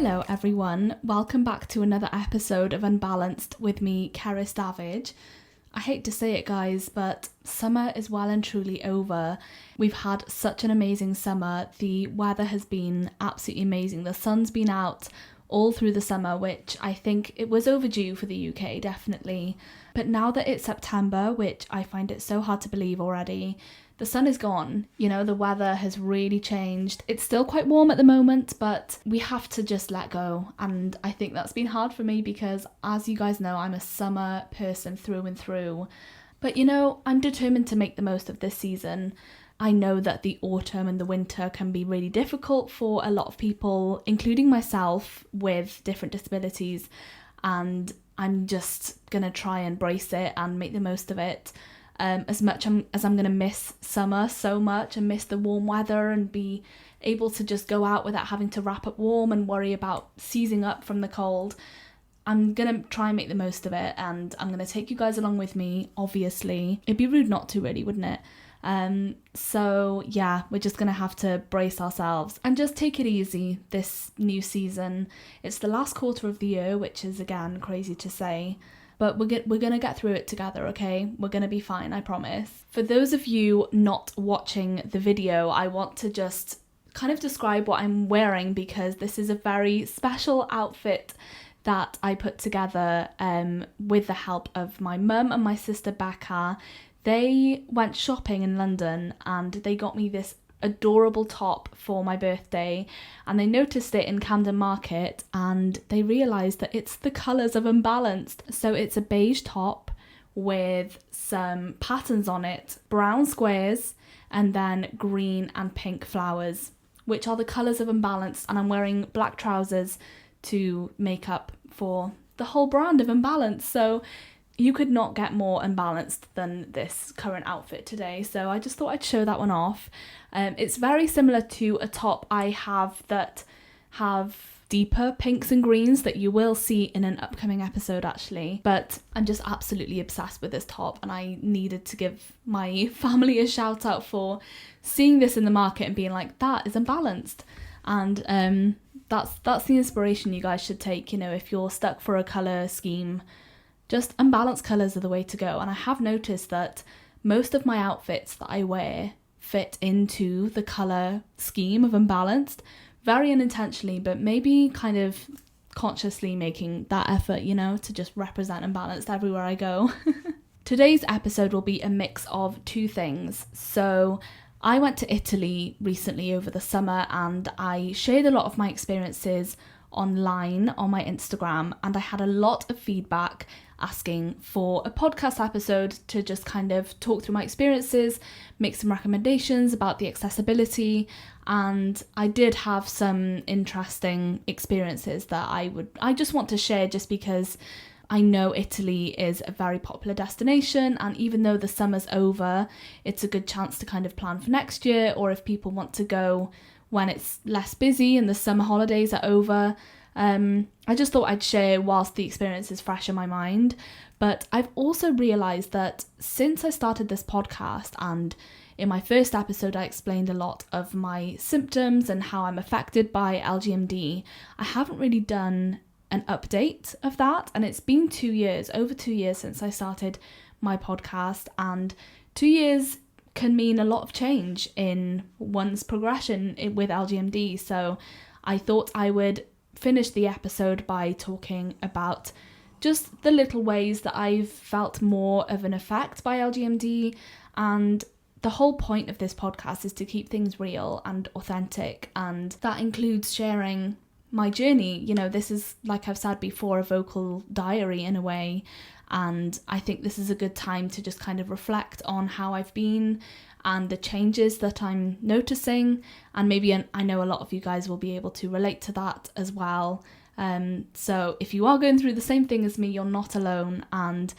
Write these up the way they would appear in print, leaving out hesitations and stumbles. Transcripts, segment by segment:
Hello everyone, welcome back to another episode of Unbalanced with me, Cerys Davage. I hate to say it guys, but summer is well and truly over. We've had such an amazing summer. The weather has been absolutely amazing. The sun's been out all through the summer, which I think it was overdue for the UK, definitely. But now that it's September, which I find it so hard to believe already, the sun is gone. You know, the weather has really changed. It's still quite warm at the moment, but we have to just let go. And I think that's been hard for me because, as you guys know, I'm a summer person through and through. But you know, I'm determined to make the most of this season. I know that the autumn and the winter can be really difficult for a lot of people, including myself, with different disabilities. And I'm just going to try and embrace it and make the most of it. As much as I'm going to miss summer so much and miss the warm weather and be able to just go out without having to wrap up warm and worry about seizing up from the cold, I'm going to try and make the most of it, and I'm going to take you guys along with me, obviously. It'd be rude not to, really, wouldn't it? So yeah, we're just going to have to brace ourselves and just take it easy this new season. It's the last quarter of the year, which is, again, crazy to say. But we're going to get through it together, okay? We're going to be fine, I promise. For those of you not watching the video, I want to just kind of describe what I'm wearing because this is a very special outfit that I put together with the help of my mum and my sister Becca. They went shopping in London and they got me this adorable top for my birthday, and they noticed it in Camden Market and they realised that it's the colours of Unbalanced. So it's a beige top with some patterns on it, brown squares and then green and pink flowers, which are the colours of Unbalanced, and I'm wearing black trousers to make up for the whole brand of Unbalanced. So you could not get more unbalanced than this current outfit today, so I just thought I'd show that one off. It's very similar to a top I have that have deeper pinks and greens that you will see in an upcoming episode actually, but I'm just absolutely obsessed with this top and I needed to give my family a shout out for seeing this in the market and being like, that is Unbalanced. And that's the inspiration you guys should take, you know, if you're stuck for a colour scheme. Just Unbalanced colours are the way to go. And I have noticed that most of my outfits that I wear fit into the colour scheme of Unbalanced, very unintentionally, but maybe kind of consciously making that effort, you know, to just represent Unbalanced everywhere I go. Today's episode will be a mix of two things. So I went to Italy recently over the summer and I shared a lot of my experiences online on my Instagram, and I had a lot of feedback asking for a podcast episode to just kind of talk through my experiences, make some recommendations about the accessibility, and I did have some interesting experiences that I just want to share just because I know Italy is a very popular destination, and even though the summer's over, it's a good chance to kind of plan for next year, or if people want to go when it's less busy and the summer holidays are over. I just thought I'd share whilst the experience is fresh in my mind. But I've also realised that since I started this podcast, and in my first episode I explained a lot of my symptoms and how I'm affected by LGMD, I haven't really done an update of that. And it's been over 2 years since I started my podcast, and 2 years can mean a lot of change in one's progression with LGMD. So I thought I would finish the episode by talking about just the little ways that I've felt more of an effect by LGMD. And the whole point of this podcast is to keep things real and authentic, and that includes sharing my journey. You know, this is, like I've said before, a vocal diary in a way, and I think this is a good time to just kind of reflect on how I've been and the changes that I'm noticing, and maybe I know a lot of you guys will be able to relate to that as well. So if you are going through the same thing as me, you're not alone, and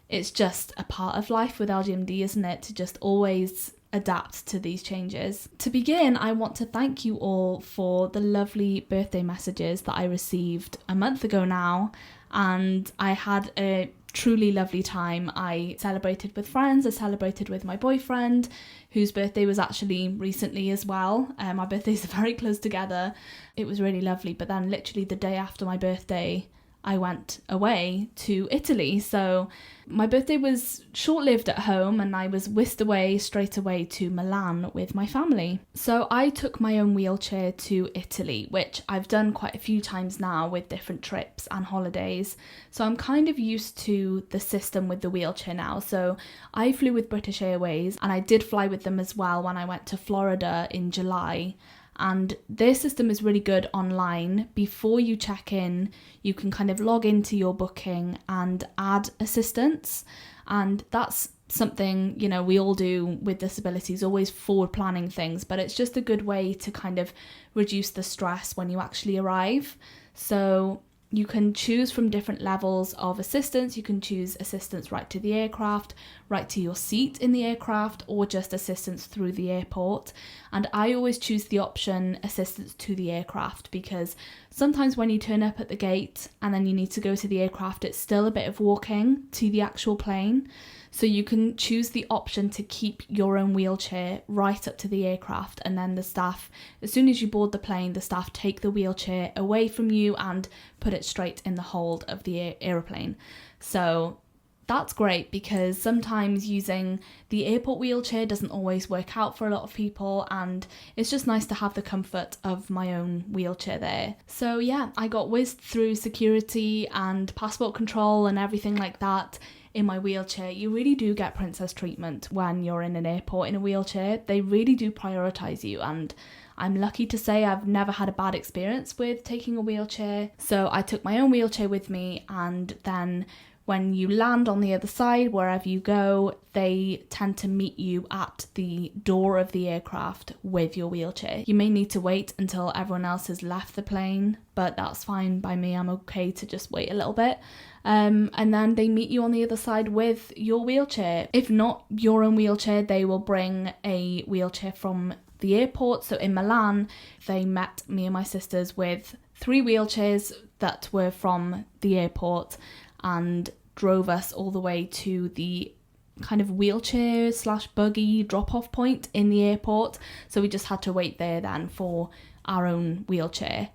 it's just a part of life with LGMD, isn't it, to just always adapt to these changes. To begin, I want to thank you all for the lovely birthday messages that I received a month ago now, and I had a truly lovely time. I celebrated with friends, I celebrated with my boyfriend, whose birthday was actually recently as well. Our birthdays are very close together. It was really lovely. But then literally the day after my birthday, I went away to Italy. So my birthday was short-lived at home and I was whisked away straight away to Milan with my family. So I took my own wheelchair to Italy, which I've done quite a few times now with different trips and holidays. So I'm kind of used to the system with the wheelchair now. So I flew with British Airways and I did fly with them as well when I went to Florida in July. And their system is really good online. Before you check in, you can kind of log into your booking and add assistance. And that's something, you know, we all do with disabilities, always forward planning things, but it's just a good way to kind of reduce the stress when you actually arrive. So you can choose from different levels of assistance. You can choose assistance right to the aircraft, right to your seat in the aircraft, or just assistance through the airport. And I always choose the option assistance to the aircraft, because sometimes when you turn up at the gate and then you need to go to the aircraft, it's still a bit of walking to the actual plane. So you can choose the option to keep your own wheelchair right up to the aircraft, and then the staff, as soon as you board the plane, the staff take the wheelchair away from you and put it straight in the hold of the aeroplane. So that's great, because sometimes using the airport wheelchair doesn't always work out for a lot of people, and it's just nice to have the comfort of my own wheelchair there. So yeah, I got whizzed through security and passport control and everything like that in my wheelchair. You really do get princess treatment when you're in an airport in a wheelchair. They really do prioritise you, and I'm lucky to say I've never had a bad experience with taking a wheelchair. So I took my own wheelchair with me, and then when you land on the other side, wherever you go, they tend to meet you at the door of the aircraft with your wheelchair. You may need to wait until everyone else has left the plane, but that's fine by me. I'm okay to just wait a little bit. And then they meet you on the other side with your wheelchair. If not your own wheelchair, they will bring a wheelchair from the airport. So in Milan, they met me and my sisters with 3 wheelchairs that were from the airport and drove us all the way to the kind of wheelchair / buggy drop-off point in the airport. So we just had to wait there then for our own wheelchair.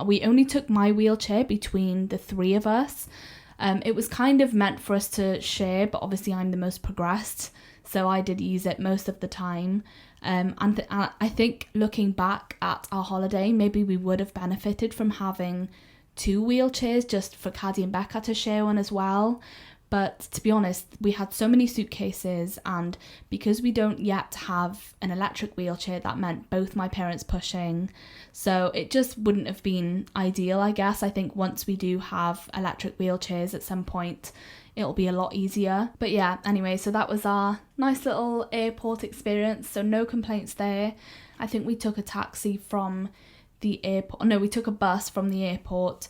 We only took my wheelchair between the 3 of us. It was kind of meant for us to share, but obviously I'm the most progressed, so I did use it most of the time. And I think looking back at our holiday, maybe we would have benefited from having 2 wheelchairs just for Caddy and Becca to share one as well. But to be honest, we had so many suitcases, and because we don't yet have an electric wheelchair, that meant both my parents pushing. So it just wouldn't have been ideal, I guess. I think once we do have electric wheelchairs at some point, it'll be a lot easier. But yeah, anyway, so that was our nice little airport experience. So no complaints there. I think we took a taxi from the airport. No, we took a bus from the airport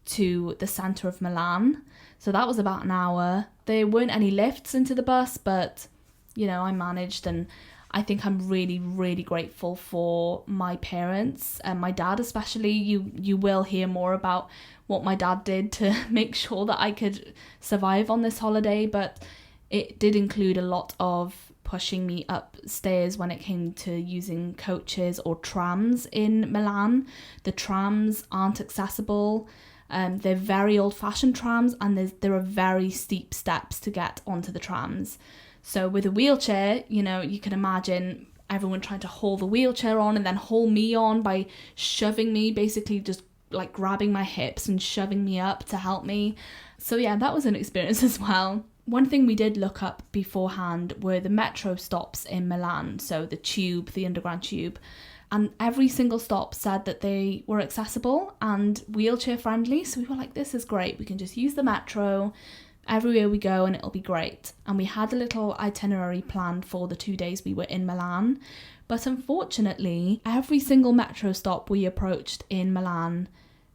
to the centre of Milan. So that was about an hour. There weren't any lifts into the bus, but, you know, I managed, and I think I'm really, really grateful for my parents and my dad especially. You will hear more about what my dad did to make sure that I could survive on this holiday, but it did include a lot of pushing me upstairs when it came to using coaches or trams in Milan. The trams aren't accessible. They're very old-fashioned trams, and there are very steep steps to get onto the trams. So with a wheelchair, you know, you can imagine everyone trying to haul the wheelchair on and then haul me on by shoving me, basically just like grabbing my hips and shoving me up to help me. So yeah, that was an experience as well. One thing we did look up beforehand were the metro stops in Milan, so the tube, the underground tube. And every single stop said that they were accessible and wheelchair friendly. So we were like, this is great. We can just use the metro everywhere we go and it'll be great. And we had a little itinerary planned for the 2 days we were in Milan. But unfortunately, every single metro stop we approached in Milan,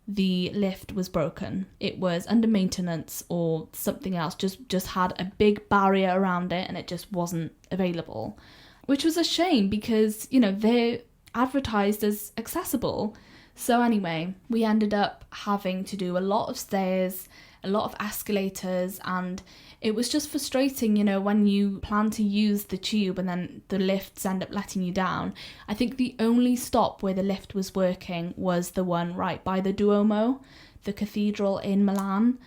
the lift was broken. It was under maintenance or something else, just had a big barrier around it and it just wasn't available. Which was a shame because, you know, they're advertised as accessible. So anyway, we ended up having to do a lot of stairs a lot of escalators, and it was just frustrating, you know, when you plan to use the tube and then the lifts end up letting you down. I think the only stop where the lift was working was the one right by the Duomo, the cathedral in Milan.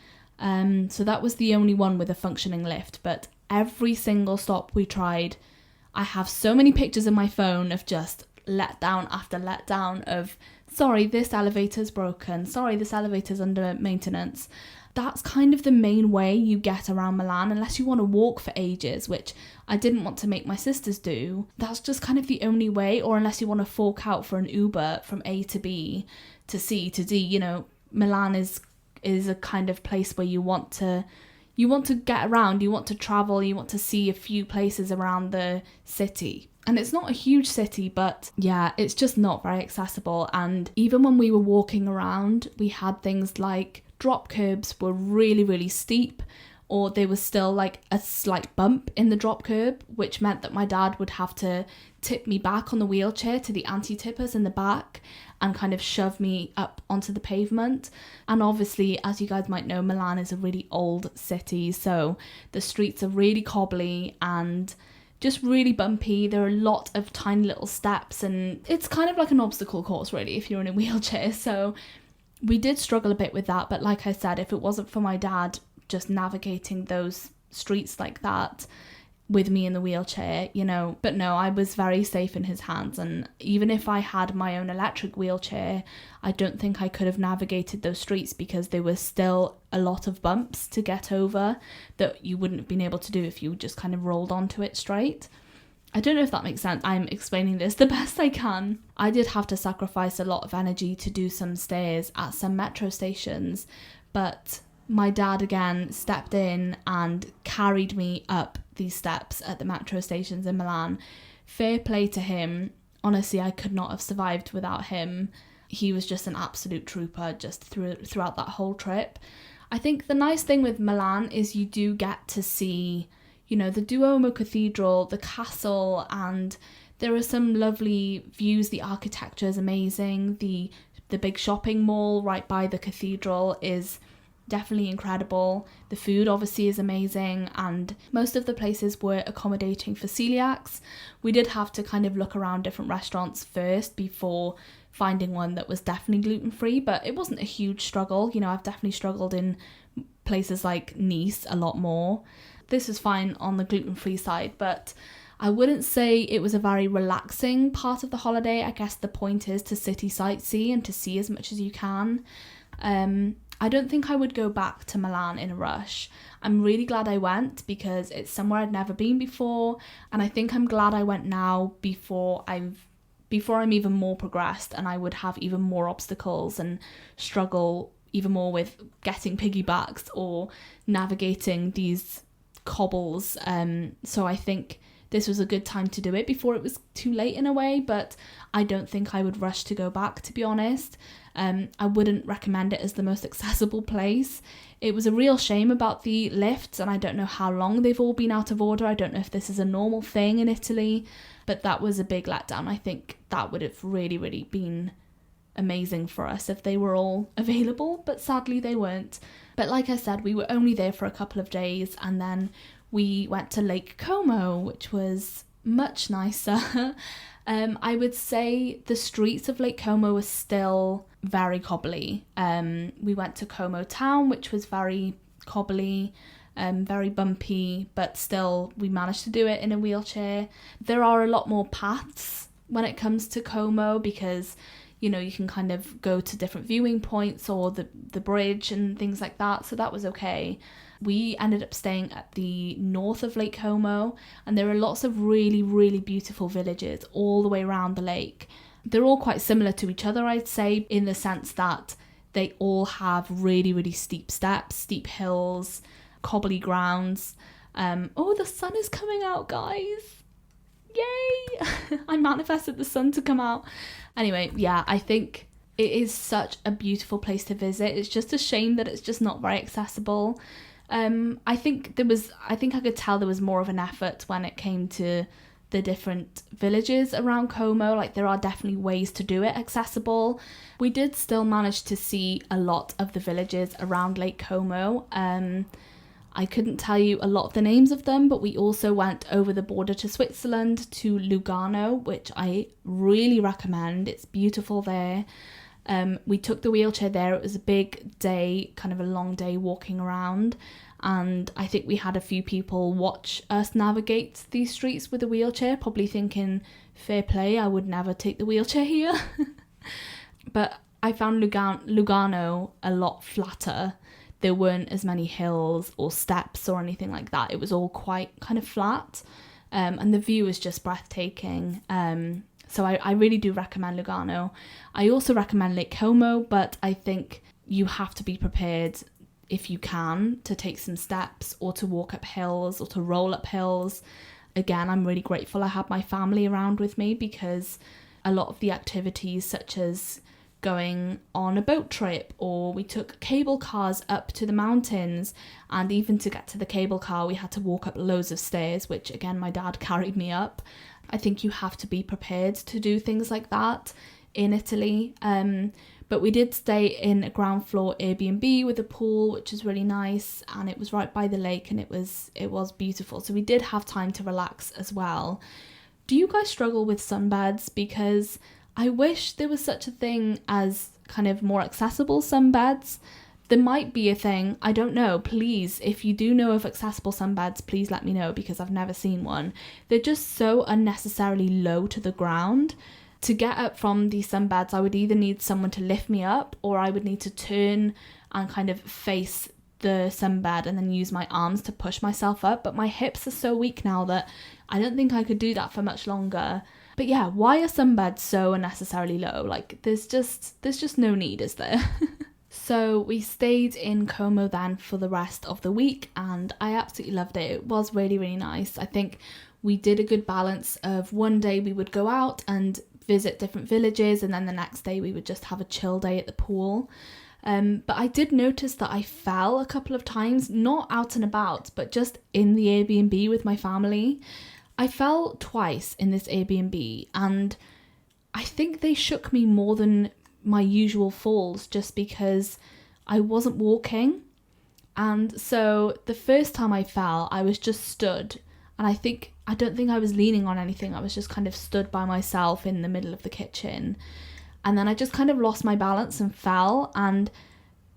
So that was the only one with a functioning lift, but every single stop we tried, I have so many pictures in my phone of just letdown after letdown of, sorry, this elevator's broken, sorry, this elevator's under maintenance. That's kind of the main way you get around Milan, unless you want to walk for ages, which I didn't want to make my sisters do. That's just kind of the only way, or unless you want to fork out for an Uber from A to B to C to D. You know, Milan is a kind of place where you want to get around, you want to travel, you want to see a few places around the city. And it's not a huge city, but yeah, it's just not very accessible. And even when we were walking around, we had things like drop curbs were really, really steep, or there was still like a slight bump in the drop curb, which meant that my dad would have to tip me back on the wheelchair to the anti-tippers in the back and kind of shove me up onto the pavement. And obviously, as you guys might know, Milan is a really old city, so the streets are really cobbly and just really bumpy. There are a lot of tiny little steps, and it's kind of like an obstacle course really if you're in a wheelchair. So we did struggle a bit with that, but like I said, if it wasn't for my dad just navigating those streets like that with me in the wheelchair, you know, but no, I was very safe in his hands. And even if I had my own electric wheelchair, I don't think I could have navigated those streets, because there was still a lot of bumps to get over that you wouldn't have been able to do if you just kind of rolled onto it straight. I don't know if that makes sense. I'm explaining this the best I can. I did have to sacrifice a lot of energy to do some stairs at some metro stations, but my dad again stepped in and carried me up these steps at the metro stations in Milan. Fair play to him. Honestly, I could not have survived without him. He was just an absolute trooper just throughout that whole trip. I think the nice thing with Milan is you do get to see, you know, the Duomo Cathedral, the castle, and there are some lovely views. The architecture is amazing. The big shopping mall right by the cathedral is definitely incredible. The food obviously is amazing, and most of the places were accommodating for celiacs. We did have to kind of look around different restaurants first before finding one that was definitely gluten-free, but it wasn't a huge struggle. You know, I've definitely struggled in places like Nice a lot more. This was fine on the gluten-free side, but I wouldn't say it was a very relaxing part of the holiday. I guess the point is to city sightsee and to see as much as you can. I don't think I would go back to Milan in a rush. I'm really glad I went because it's somewhere I'd never been before, and I think I'm glad I went now before I'm even more progressed and I would have even more obstacles and struggle even more with getting piggybacks or navigating these cobbles. So I think this was a good time to do it before it was too late in a way, but I don't think I would rush to go back, to be honest. I wouldn't recommend it as the most accessible place. It was a real shame about the lifts, and I don't know how long they've all been out of order. I don't know if this is a normal thing in Italy, but that was a big letdown. I think that would have really, really been amazing for us if they were all available, but sadly they weren't. But like I said, we were only there for a couple of days, and then we went to Lake Como, which was much nicer. I would say the streets of Lake Como were still very cobbly. We went to Como town, which was very cobbly, very bumpy, but still we managed to do it in a wheelchair. There are a lot more paths when it comes to Como because, you know, you can kind of go to different viewing points or the bridge and things like that, so that was okay. We ended up staying at the north of Lake Como, and there are lots of really, really beautiful villages all the way around the lake. They're all quite similar to each other, I'd say, in the sense that they all have really, really steep steps, steep hills, cobbly grounds. Oh, the sun is coming out, guys. Yay! I manifested the sun to come out. Anyway, yeah, I think it is such a beautiful place to visit. It's just a shame that it's just not very accessible. I think I could tell there was more of an effort when it came to the different villages around Como. Like, there are definitely ways to do it accessible. We did still manage to see a lot of the villages around Lake Como. I couldn't tell you a lot of the names of them, but we also went over the border to Switzerland, to Lugano, which I really recommend. It's beautiful there. We took the wheelchair there. It was a big day, kind of a long day walking around. And I think we had a few people watch us navigate these streets with a wheelchair, probably thinking, fair play, I would never take the wheelchair here. But I found Lugano a lot flatter. There weren't as many hills or steps or anything like that. It was all quite kind of flat, and the view is just breathtaking. So I really do recommend Lugano. I also recommend Lake Como, but I think you have to be prepared, if you can, to take some steps or to walk up hills or to roll up hills. Again, I'm really grateful I had my family around with me, because a lot of the activities, such as going on a boat trip, or we took cable cars up to the mountains, and even to get to the cable car we had to walk up loads of stairs, which again my dad carried me up. I think you have to be prepared to do things like that in Italy. But we did stay in a ground floor Airbnb with a pool, which is really nice, and it was right by the lake, and it was beautiful. So we did have time to relax as well. Do you guys struggle with sunbeds? Because I wish there was such a thing as kind of more accessible sunbeds. There might be a thing, I don't know. Please, if you do know of accessible sunbeds, please let me know, because I've never seen one. They're just so unnecessarily low to the ground. To get up from these sunbeds, I would either need someone to lift me up, or I would need to turn and kind of face the sunbed and then use my arms to push myself up. But my hips are so weak now that I don't think I could do that for much longer. But yeah, why are sunbeds so unnecessarily low? Like, there's just no need, is there? So we stayed in Como then for the rest of the week, and I absolutely loved it. It was really, really nice. I think we did a good balance of one day we would go out and visit different villages, and then the next day we would just have a chill day at the pool. But I did notice that I fell a couple of times, not out and about, but just in the Airbnb with my family. I fell twice in this Airbnb, and I think they shook me more than my usual falls, just because I wasn't walking. And so the first time I fell, I was just stood, and I don't think I was leaning on anything. I was just kind of stood by myself in the middle of the kitchen, and then I just kind of lost my balance and fell. And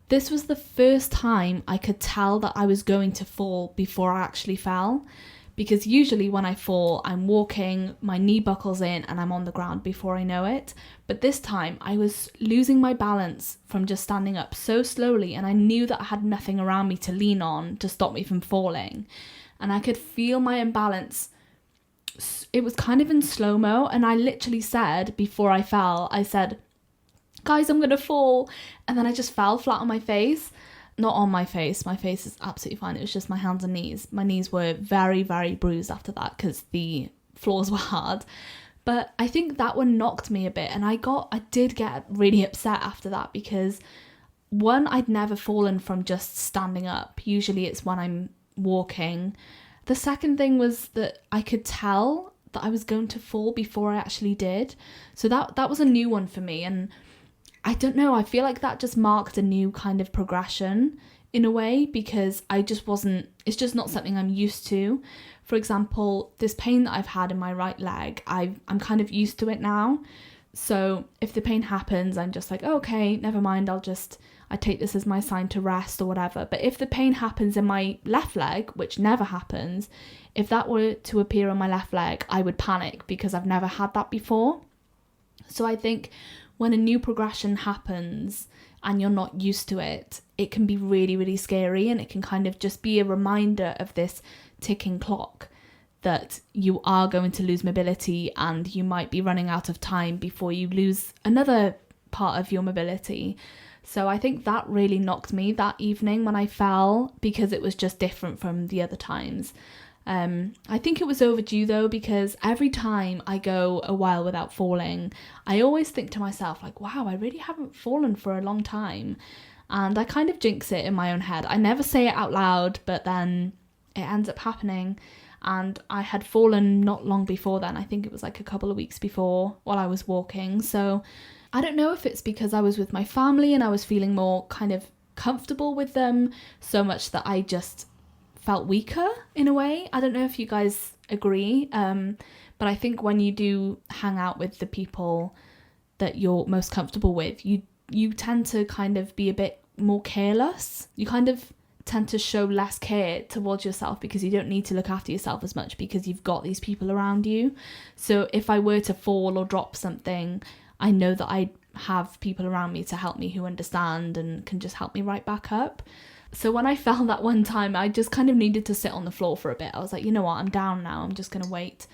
this was the first time I could tell that I was going to fall before I actually fell. Because usually when I fall, I'm walking, my knee buckles in, and I'm on the ground before I know it. But this time I was losing my balance from just standing up so slowly, and I knew that I had nothing around me to lean on to stop me from falling. And I could feel my imbalance. It was kind of in slow-mo, and I literally said, before I fell, I said, guys, I'm gonna fall. And then I just fell flat on my face. Not on my face. My face is absolutely fine. It was just my hands and knees. My knees were very, very bruised after that because the floors were hard. But I think that one knocked me a bit, and I did get really upset after that, because one, I'd never fallen from just standing up. Usually it's when I'm walking. The second thing was that I could tell that I was going to fall before I actually did. So that was a new one for me, and I don't know, I feel like that just marked a new kind of progression in a way, because it's just not something I'm used to. For example, this pain that I've had in my right leg, I'm kind of used to it now. So if the pain happens, I'm just like, oh, okay, never mind, I take this as my sign to rest or whatever. But if the pain happens in my left leg, which never happens, if that were to appear on my left leg, I would panic, because I've never had that before. So I think when a new progression happens and you're not used to it, it can be really, really scary, and it can kind of just be a reminder of this ticking clock that you are going to lose mobility, and you might be running out of time before you lose another part of your mobility. So I think that really knocked me that evening when I fell, because it was just different from the other times. I think it was overdue though, because every time I go a while without falling, I always think to myself, like, wow, I really haven't fallen for a long time. And I kind of jinx it in my own head. I never say it out loud, but then it ends up happening. And I had fallen not long before then. I think it was like a couple of weeks before while I was walking. So I don't know if it's because I was with my family and I was feeling more kind of comfortable with them so much that I just felt weaker in a way. I don't know if you guys agree. But I think when you do hang out with the people that you're most comfortable with, you tend to kind of be a bit more careless. You kind of tend to show less care towards yourself because you don't need to look after yourself as much because you've got these people around you. So if I were to fall or drop something, I know that I have people around me to help me who understand and can just help me right back up. So when I fell that one time, I just kind of needed to sit on the floor for a bit. I was like, you know what, I'm down now. I'm just going to wait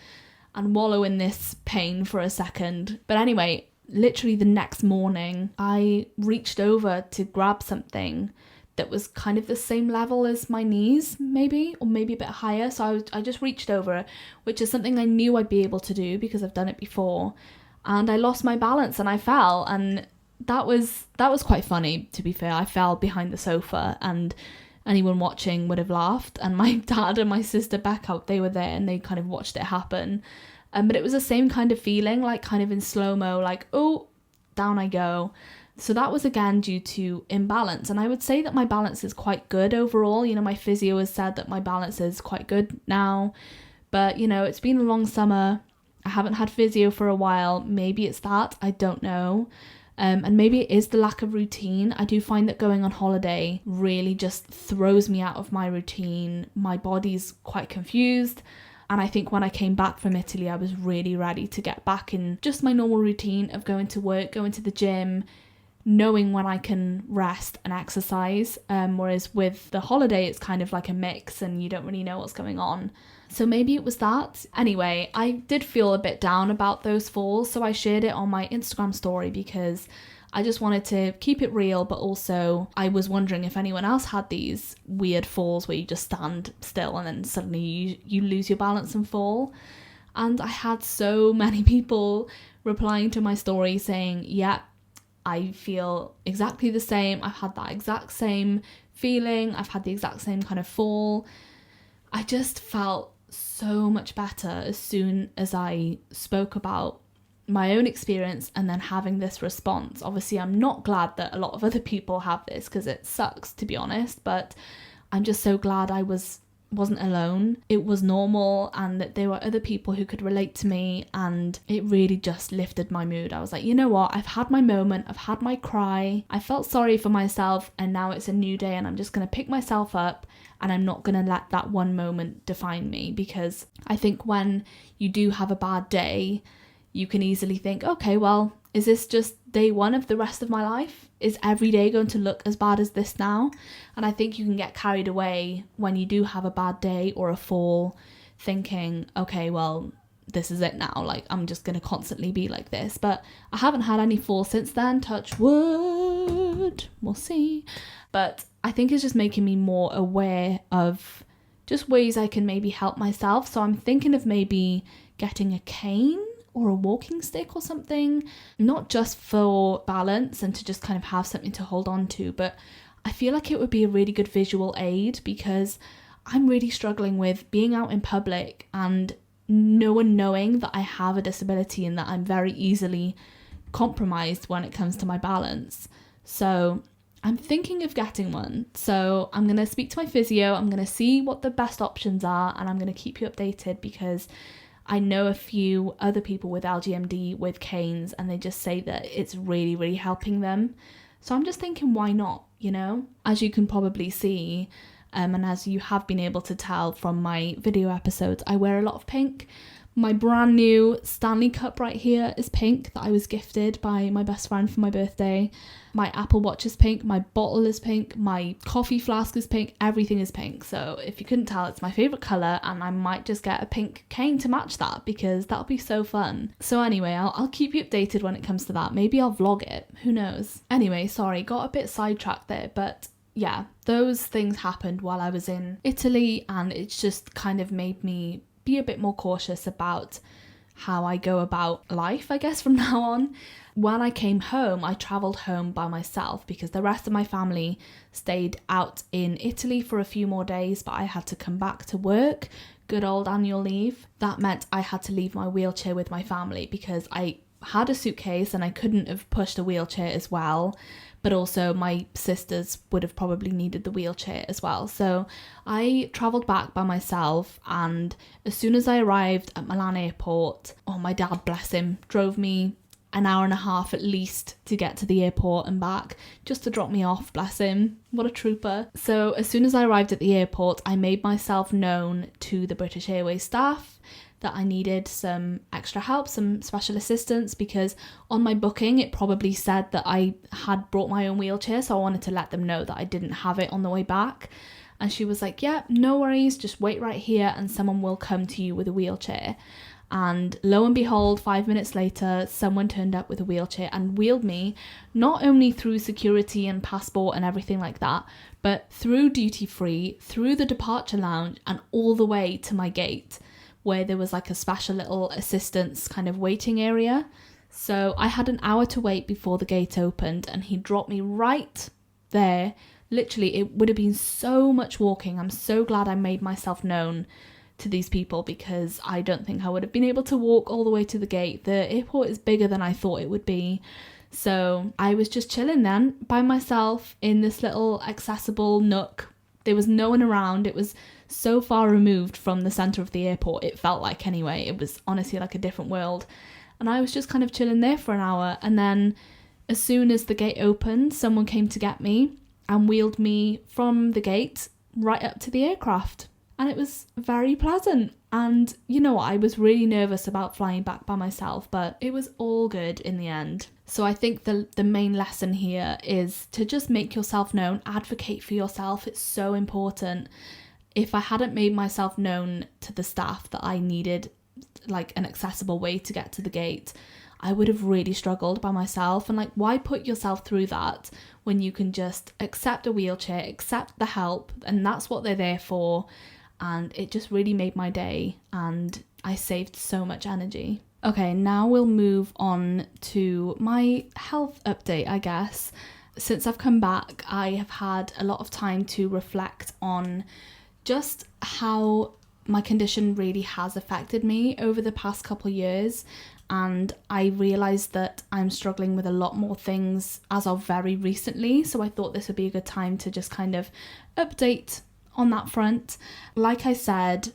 and wallow in this pain for a second. But anyway, literally the next morning, I reached over to grab something that was kind of the same level as my knees, maybe, or maybe a bit higher. So I just reached over, which is something I knew I'd be able to do because I've done it before. And I lost my balance and I fell. And that was quite funny, to be fair. I fell behind the sofa and anyone watching would have laughed. And my dad and my sister Becca, they were there and they kind of watched it happen. But it was the same kind of feeling, like kind of in slow-mo, like, oh, down I go. So that was again due to imbalance. And I would say that my balance is quite good overall. You know, my physio has said that my balance is quite good now. But, you know, it's been a long summer. I haven't had physio for a while. Maybe it's that. I don't know. And maybe it is the lack of routine. I do find that going on holiday really just throws me out of my routine. My body's quite confused. And I think when I came back from Italy, I was really ready to get back in just my normal routine of going to work, going to the gym, knowing when I can rest and exercise. Whereas with the holiday, it's kind of like a mix and you don't really know what's going on. So maybe it was that. Anyway, I did feel a bit down about those falls. So I shared it on my Instagram story because I just wanted to keep it real, but also I was wondering if anyone else had these weird falls where you just stand still and then suddenly you lose your balance and fall. And I had so many people replying to my story saying, yeah, I feel exactly the same. I've had that exact same feeling. I've had the exact same kind of fall. I just felt so much better as soon as I spoke about my own experience and then having this response. Obviously, I'm not glad that a lot of other people have this because it sucks, to be honest, but I'm just so glad I wasn't alone. It was normal and that there were other people who could relate to me, and it really just lifted my mood. I was like, you know what, I've had my moment, I've had my cry, I felt sorry for myself, and now it's a new day and I'm just going to pick myself up and I'm not going to let that one moment define me. Because I think when you do have a bad day, you can easily think, okay, well, is this just day one of the rest of my life? Is every day going to look as bad as this now? And I think you can get carried away when you do have a bad day or a fall, thinking, okay, well, this is it now. Like, I'm just going to constantly be like this. But I haven't had any falls since then, touch wood, we'll see. But I think it's just making me more aware of just ways I can maybe help myself. So I'm thinking of maybe getting a cane or a walking stick or something, not just for balance and to just kind of have something to hold on to, but I feel like it would be a really good visual aid because I'm really struggling with being out in public and no one knowing that I have a disability and that I'm very easily compromised when it comes to my balance. So I'm thinking of getting one. So I'm going to speak to my physio, I'm going to see what the best options are, and I'm going to keep you updated because I know a few other people with LGMD with canes and they just say that it's really, really helping them. So I'm just thinking, why not, you know? As you can probably see, and as you have been able to tell from my video episodes, I wear a lot of pink. My brand new Stanley Cup right here is pink that I was gifted by my best friend for my birthday. My Apple Watch is pink, my bottle is pink, my coffee flask is pink, everything is pink. So if you couldn't tell, it's my favourite colour, and I might just get a pink cane to match that because that'll be so fun. So anyway, I'll keep you updated when it comes to that. Maybe I'll vlog it, who knows. Anyway, sorry, got a bit sidetracked there, but yeah, those things happened while I was in Italy, and it's just kind of made me be a bit more cautious about how I go about life, I guess, from now on. When I came home, I travelled home by myself because the rest of my family stayed out in Italy for a few more days, but I had to come back to work. Good old annual leave. That meant I had to leave my wheelchair with my family because I had a suitcase and I couldn't have pushed a wheelchair as well. But also my sisters would have probably needed the wheelchair as well. So I travelled back by myself, and as soon as I arrived at Milan airport, my dad, bless him, drove me an hour and a half at least to get to the airport and back, just to drop me off, bless him. What a trooper. So as soon as I arrived at the airport, I made myself known to the British Airways staff that I needed some extra help, some special assistance, because on my booking it probably said that I had brought my own wheelchair, so I wanted to let them know that I didn't have it on the way back. And she was like, yeah, no worries, just wait right here and someone will come to you with a wheelchair. And lo and behold, 5 minutes later, someone turned up with a wheelchair and wheeled me not only through security and passport and everything like that, but through duty free, through the departure lounge, and all the way to my gate, where there was like a special little assistance kind of waiting area. So I had an hour to wait before the gate opened, and he dropped me right there. Literally, it would have been so much walking. I'm so glad I made myself known to these people, because I don't think I would have been able to walk all the way to the gate. The airport is bigger than I thought it would be. So I was just chilling then by myself in this little accessible nook. There was no one around. It was so far removed from the centre of the airport, it felt like anyway. It was honestly like a different world. And I was just kind of chilling there for an hour. And then as soon as the gate opened, someone came to get me and wheeled me from the gate right up to the aircraft. And it was very pleasant. And you know what, I was really nervous about flying back by myself, but it was all good in the end. So I think the main lesson here is to just make yourself known, advocate for yourself. It's so important. If I hadn't made myself known to the staff that I needed like an accessible way to get to the gate, I would have really struggled by myself. And like, why put yourself through that when you can just accept a wheelchair, accept the help, and that's what they're there for. And it just really made my day, and I saved so much energy. Okay, now we'll move on to my health update, I guess. Since I've come back, I have had a lot of time to reflect on just how my condition really has affected me over the past couple of years. And I realised that I'm struggling with a lot more things as of very recently. So I thought this would be a good time to just kind of update on that front. Like I said,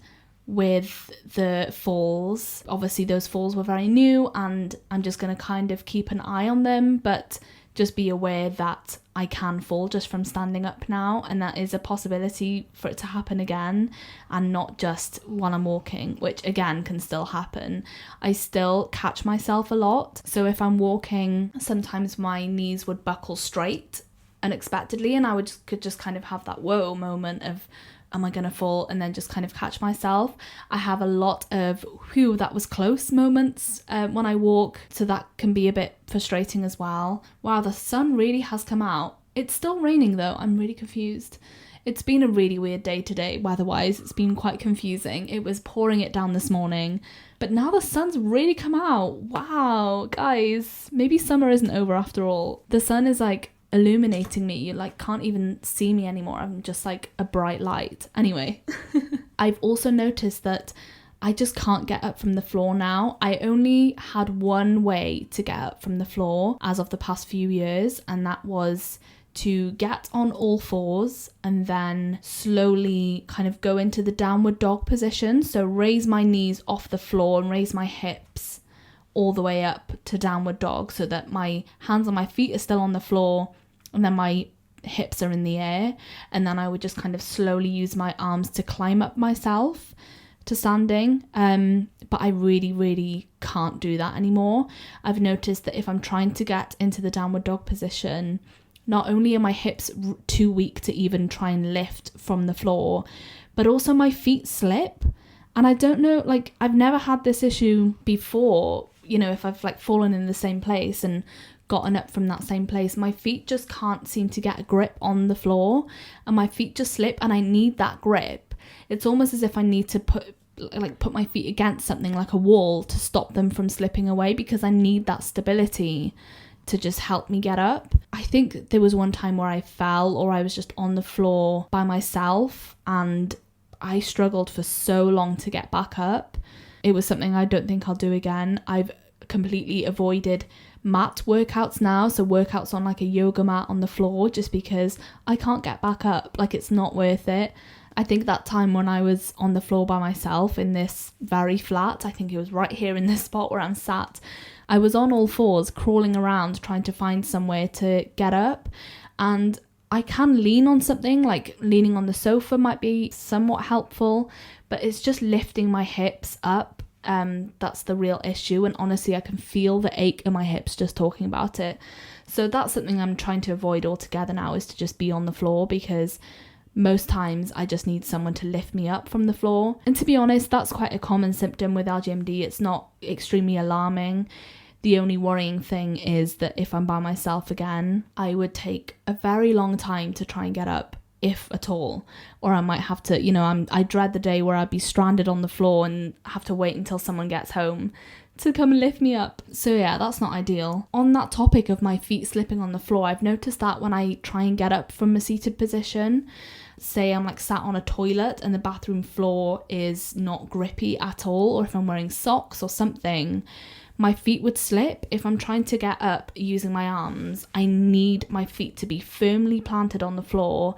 with the falls, obviously those falls were very new, and I'm just going to kind of keep an eye on them, but just be aware that I can fall just from standing up now, and that is a possibility for it to happen again, and not just while I'm walking, which again can still happen. I still catch myself a lot, so if I'm walking, sometimes my knees would buckle straight unexpectedly, and I could just kind of have that whoa moment of, am I gonna fall, and then just kind of catch myself. I have a lot of whew, that was close moments when I walk, so that can be a bit frustrating as well. Wow, the sun really has come out. It's still raining though. I'm really confused. It's been a really weird day today weather-wise. It's been quite confusing. It was pouring it down this morning, but now the sun's really come out. Wow, guys, maybe summer isn't over after all. The sun is like illuminating me. You like can't even see me anymore. I'm just like a bright light. Anyway, I've also noticed that I just can't get up from the floor now. I only had one way to get up from the floor as of the past few years, and that was to get on all fours and then slowly kind of go into the downward dog position. So raise my knees off the floor and raise my hips all the way up to downward dog, so that my hands on my feet are still on the floor and then my hips are in the air. And then I would just kind of slowly use my arms to climb up myself to standing. But I really can't do that anymore. I've noticed that if I'm trying to get into the downward dog position, not only are my hips too weak to even try and lift from the floor, but also my feet slip. And I don't know, like, I've never had this issue before. You know, if I've like fallen in the same place and gotten up from that same place, my feet just can't seem to get a grip on the floor, and my feet just slip, and I need that grip. It's almost as if I need to like put my feet against something like a wall to stop them from slipping away, because I need that stability to just help me get up. I think there was one time where I fell, or I was just on the floor by myself, and I struggled for so long to get back up. It was something I don't think I'll do again. I've completely avoided mat workouts now, so workouts on like a yoga mat on the floor, just because I can't get back up. Like, it's not worth it. I think that time when I was on the floor by myself in this very flat, I think it was right here in this spot where I'm sat, I was on all fours crawling around trying to find somewhere to get up, and I can lean on something, like leaning on the sofa might be somewhat helpful, but it's just lifting my hips up. That's the real issue, and honestly I can feel the ache in my hips just talking about it. So that's something I'm trying to avoid altogether now, is to just be on the floor, because most times I just need someone to lift me up from the floor. And to be honest, that's quite a common symptom with LGMD. It's not extremely alarming. The only worrying thing is that if I'm by myself again, I would take a very long time to try and get up, if at all. Or I might have to, I dread the day where I'd be stranded on the floor and have to wait until someone gets home to come and lift me up. So yeah, that's not ideal. On that topic of my feet slipping on the floor, I've noticed that when I try and get up from a seated position, say I'm like sat on a toilet and the bathroom floor is not grippy at all, or if I'm wearing socks or something, my feet would slip. If I'm trying to get up using my arms, I need my feet to be firmly planted on the floor.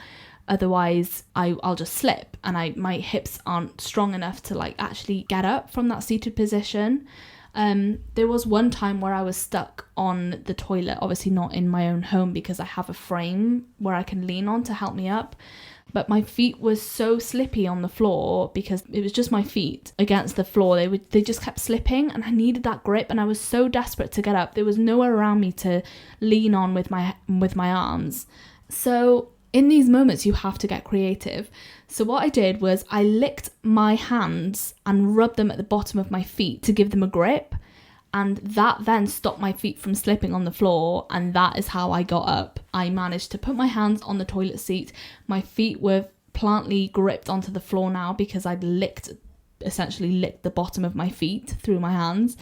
Otherwise, I'll just slip, and my hips aren't strong enough to like actually get up from that seated position. There was one time where I was stuck on the toilet, obviously not in my own home because I have a frame where I can lean on to help me up. But my feet were so slippy on the floor because it was just my feet against the floor. They just kept slipping, and I needed that grip, and I was so desperate to get up. There was nowhere around me to lean on with my arms. So in these moments, you have to get creative. So what I did was I licked my hands and rubbed them at the bottom of my feet to give them a grip. And that then stopped my feet from slipping on the floor, and that is how I got up. I managed to put my hands on the toilet seat. My feet were plantly gripped onto the floor now because I'd essentially licked the bottom of my feet through my hands.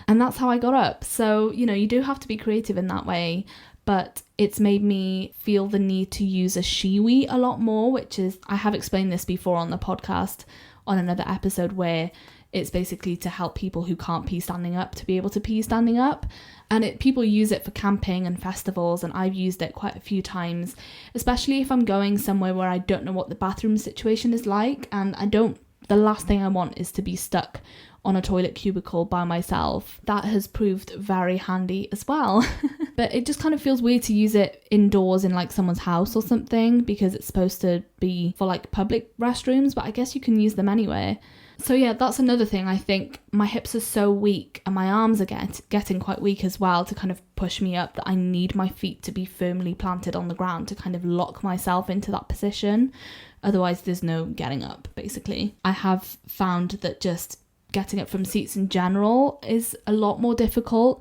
And that's how I got up. So, you do have to be creative in that way. But it's made me feel the need to use a shiwi a lot more, which is, I have explained this before on the podcast on another episode, where it's basically to help people who can't pee standing up to be able to pee standing up. And people use it for camping and festivals, and I've used it quite a few times, especially if I'm going somewhere where I don't know what the bathroom situation is like, and the last thing I want is to be stuck on a toilet cubicle by myself. That has proved very handy as well. But it just kind of feels weird to use it indoors in like someone's house or something, because it's supposed to be for like public restrooms, but I guess you can use them anywhere. So yeah, that's another thing. I think my hips are so weak, and my arms are getting quite weak as well, to kind of push me up, that I need my feet to be firmly planted on the ground to kind of lock myself into that position. Otherwise, there's no getting up, basically. I have found that just getting up from seats in general is a lot more difficult.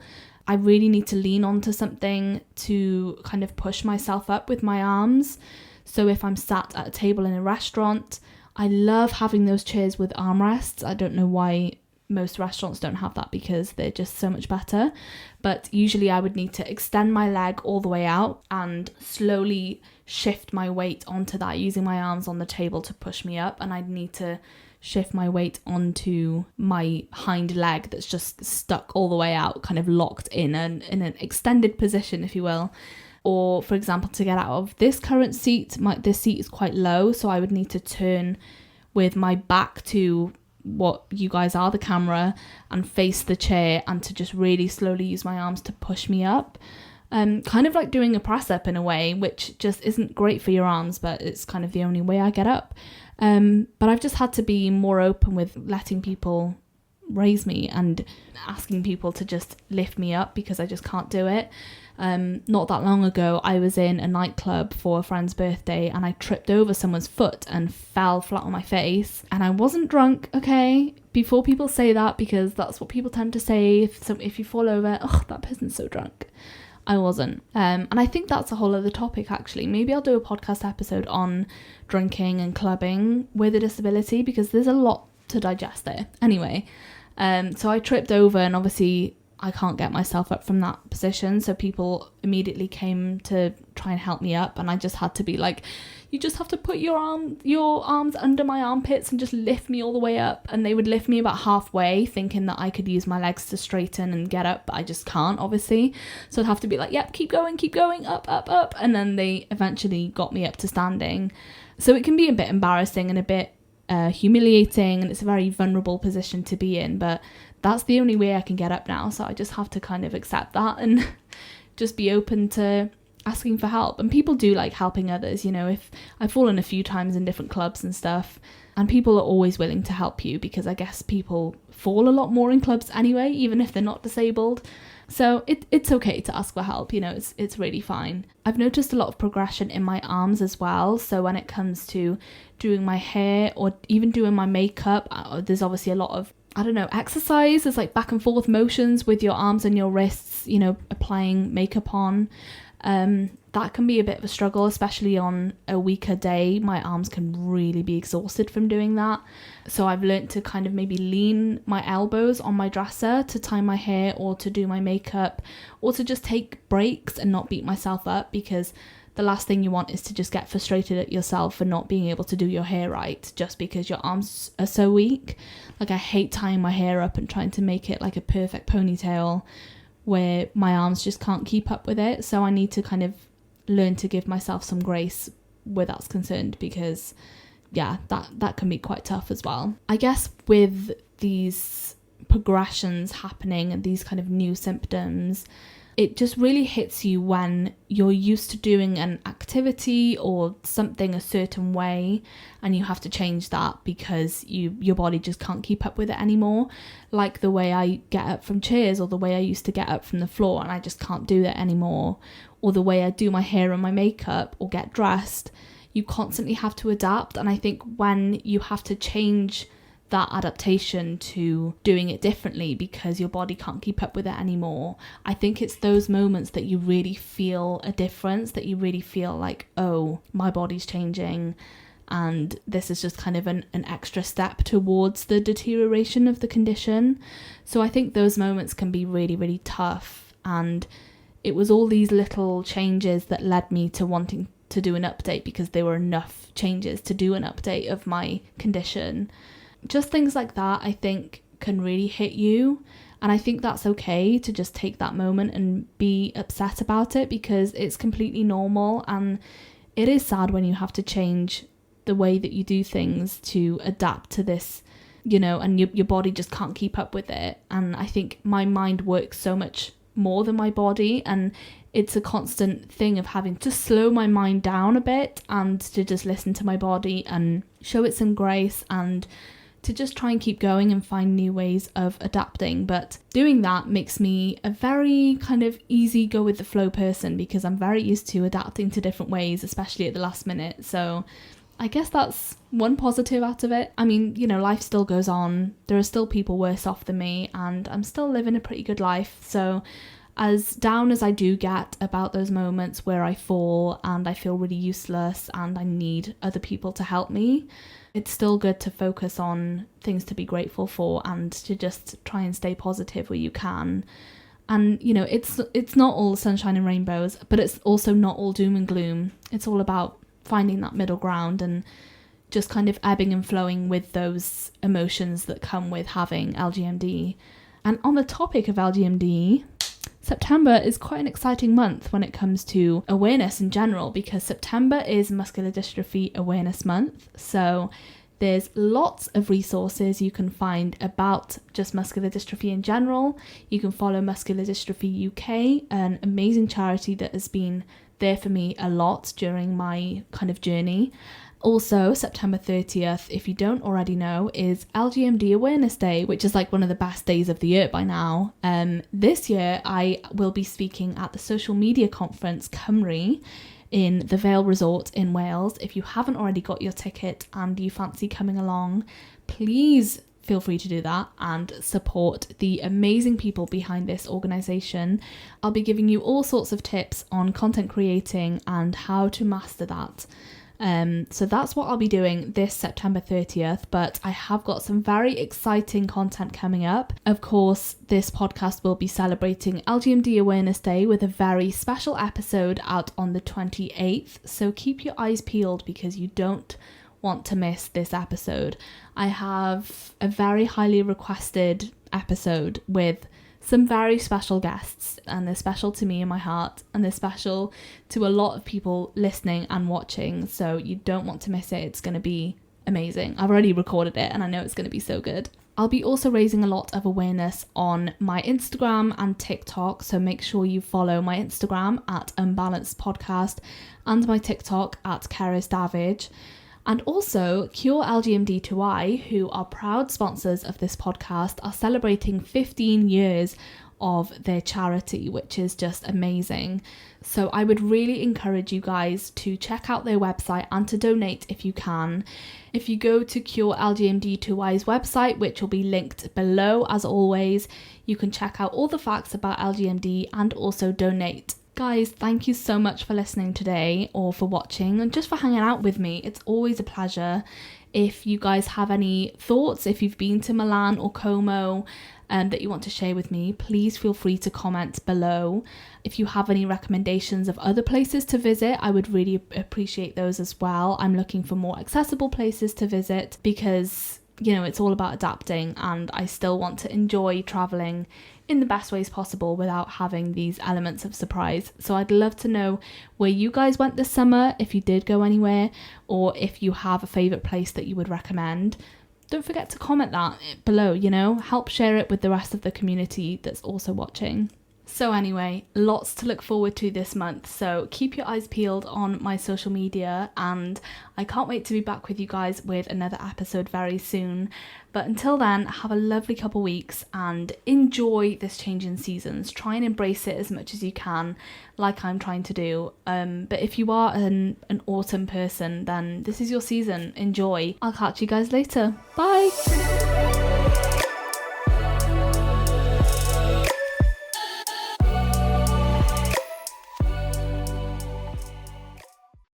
I really need to lean onto something to kind of push myself up with my arms. So if I'm sat at a table in a restaurant, I love having those chairs with armrests. I don't know why most restaurants don't have that, because they're just so much better. But usually I would need to extend my leg all the way out and slowly shift my weight onto that, using my arms on the table to push me up. And I'd need to shift my weight onto my hind leg that's just stuck all the way out, kind of locked in an extended position, if you will. Or, for example, to get out of this current seat, this seat is quite low, so I would need to turn with my back to what you guys are, the camera, and face the chair, and to just really slowly use my arms to push me up. Kind of like doing a press up in a way, which just isn't great for your arms, but it's kind of the only way I get up. But I've just had to be more open with letting people raise me and asking people to just lift me up, because I just can't do it. Not that long ago, I was in a nightclub for a friend's birthday, and I tripped over someone's foot and fell flat on my face. And I wasn't drunk, okay? Before people say that, because that's what people tend to say. If you fall over, oh, that person's so drunk. I wasn't. And I think that's a whole other topic, actually. Maybe I'll do a podcast episode on drinking and clubbing with a disability, because there's a lot to digest it. Anyway, so I tripped over, and obviously I can't get myself up from that position, so people immediately came to try and help me up, and I just had to be like, you just have to put your arms under my armpits and just lift me all the way up. And they would lift me about halfway, thinking that I could use my legs to straighten and get up, but I just can't, obviously. So I'd have to be like, yep, keep going, up. And then they eventually got me up to standing. So it can be a bit embarrassing and a bit humiliating, and it's a very vulnerable position to be in, but that's the only way I can get up now. So I just have to kind of accept that and just be open to asking for help. And people do like helping others, you know. If I've fallen a few times in different clubs and stuff, and people are always willing to help you, because I guess people fall a lot more in clubs anyway, even if they're not disabled. So it's okay to ask for help, you know, it's really fine. I've noticed a lot of progression in my arms as well. So when it comes to doing my hair or even doing my makeup, there's obviously a lot of, I don't know, exercise. There's like back and forth motions with your arms and your wrists, you know, applying makeup on. That can be a bit of a struggle, especially on a weaker day. My arms can really be exhausted from doing that. So I've learnt to kind of maybe lean my elbows on my dresser to tie my hair or to do my makeup, or to just take breaks and not beat myself up, because the last thing you want is to just get frustrated at yourself for not being able to do your hair right just because your arms are so weak. Like, I hate tying my hair up and trying to make it like a perfect ponytail where my arms just can't keep up with it. So I need to kind of learn to give myself some grace where that's concerned, because yeah, that can be quite tough as well. I guess with these progressions happening and these kind of new symptoms, it just really hits you when you're used to doing an activity or something a certain way, and you have to change that because your body just can't keep up with it anymore. Like the way I get up from chairs, or the way I used to get up from the floor, and I just can't do that anymore. Or the way I do my hair and my makeup or get dressed, you constantly have to adapt. And I think when you have to change that adaptation to doing it differently because your body can't keep up with it anymore, I think it's those moments that you really feel a difference, that you really feel like, oh, my body's changing, and this is just kind of an extra step towards the deterioration of the condition. So I think those moments can be really, really tough, and it was all these little changes that led me to wanting to do an update, because there were enough changes to do an update of my condition. Just things like that, I think, can really hit you. And I think that's okay to just take that moment and be upset about it, because it's completely normal. And it is sad when you have to change the way that you do things to adapt to this, you know, and your body just can't keep up with it. And I think my mind works so much more than my body, and it's a constant thing of having to slow my mind down a bit and to just listen to my body and show it some grace, and to just try and keep going and find new ways of adapting. But doing that makes me a very kind of easy go with the flow person, because I'm very used to adapting to different ways, especially at the last minute. So I guess that's one positive out of it. I mean, you know, life still goes on. There are still people worse off than me, and I'm still living a pretty good life. So as down as I do get about those moments where I fall and I feel really useless and I need other people to help me, it's still good to focus on things to be grateful for and to just try and stay positive where you can. And, you know, it's not all sunshine and rainbows, but it's also not all doom and gloom. It's all about finding that middle ground and just kind of ebbing and flowing with those emotions that come with having LGMD. And on the topic of LGMD, September is quite an exciting month when it comes to awareness in general, because September is Muscular Dystrophy Awareness Month. So there's lots of resources you can find about just muscular dystrophy in general. You can follow Muscular Dystrophy UK, an amazing charity that has been there for me a lot during my kind of journey. Also, September 30th, if you don't already know, is LGMD Awareness Day, which is like one of the best days of the year by now. This year, I will be speaking at the social media conference Cymru in the Vale Resort in Wales. If you haven't already got your ticket and you fancy coming along, please feel free to do that and support the amazing people behind this organisation. I'll be giving you all sorts of tips on content creating and how to master that. So that's what I'll be doing this September 30th, but I have got some very exciting content coming up. Of course, this podcast will be celebrating LGMD Awareness Day with a very special episode out on the 28th, so keep your eyes peeled because you don't want to miss this episode. I have a very highly requested episode with some very special guests, and they're special to me in my heart, and they're special to a lot of people listening and watching, so you don't want to miss it. It's going to be amazing. I've already recorded it and I know it's going to be so good. I'll be also raising a lot of awareness on my Instagram and TikTok, so make sure you follow my Instagram at Unbalanced Podcast and my TikTok at Cerys Davage. And also, Cure LGMD2I, who are proud sponsors of this podcast, are celebrating 15 years of their charity, which is just amazing. So I would really encourage you guys to check out their website and to donate if you can. If you go to Cure LGMD2I's website, which will be linked below as always, you can check out all the facts about LGMD and also donate. Guys, thank you so much for listening today, or for watching, and just for hanging out with me. It's always a pleasure. If you guys have any thoughts, if you've been to Milan or Como that you want to share with me, please feel free to comment below. If you have any recommendations of other places to visit, I would really appreciate those as well. I'm looking for more accessible places to visit because, you know, it's all about adapting, and I still want to enjoy traveling in the best ways possible without having these elements of surprise. So I'd love to know where you guys went this summer, if you did go anywhere, or if you have a favourite place that you would recommend. Don't forget to comment that below, you know, help share it with the rest of the community that's also watching. So anyway, lots to look forward to this month, so keep your eyes peeled on my social media, and I can't wait to be back with you guys with another episode very soon. But until then, have a lovely couple weeks and enjoy this change in seasons. Try and embrace it as much as you can, like I'm trying to do. But if you are an autumn person, then this is your season. Enjoy. I'll catch you guys later. Bye!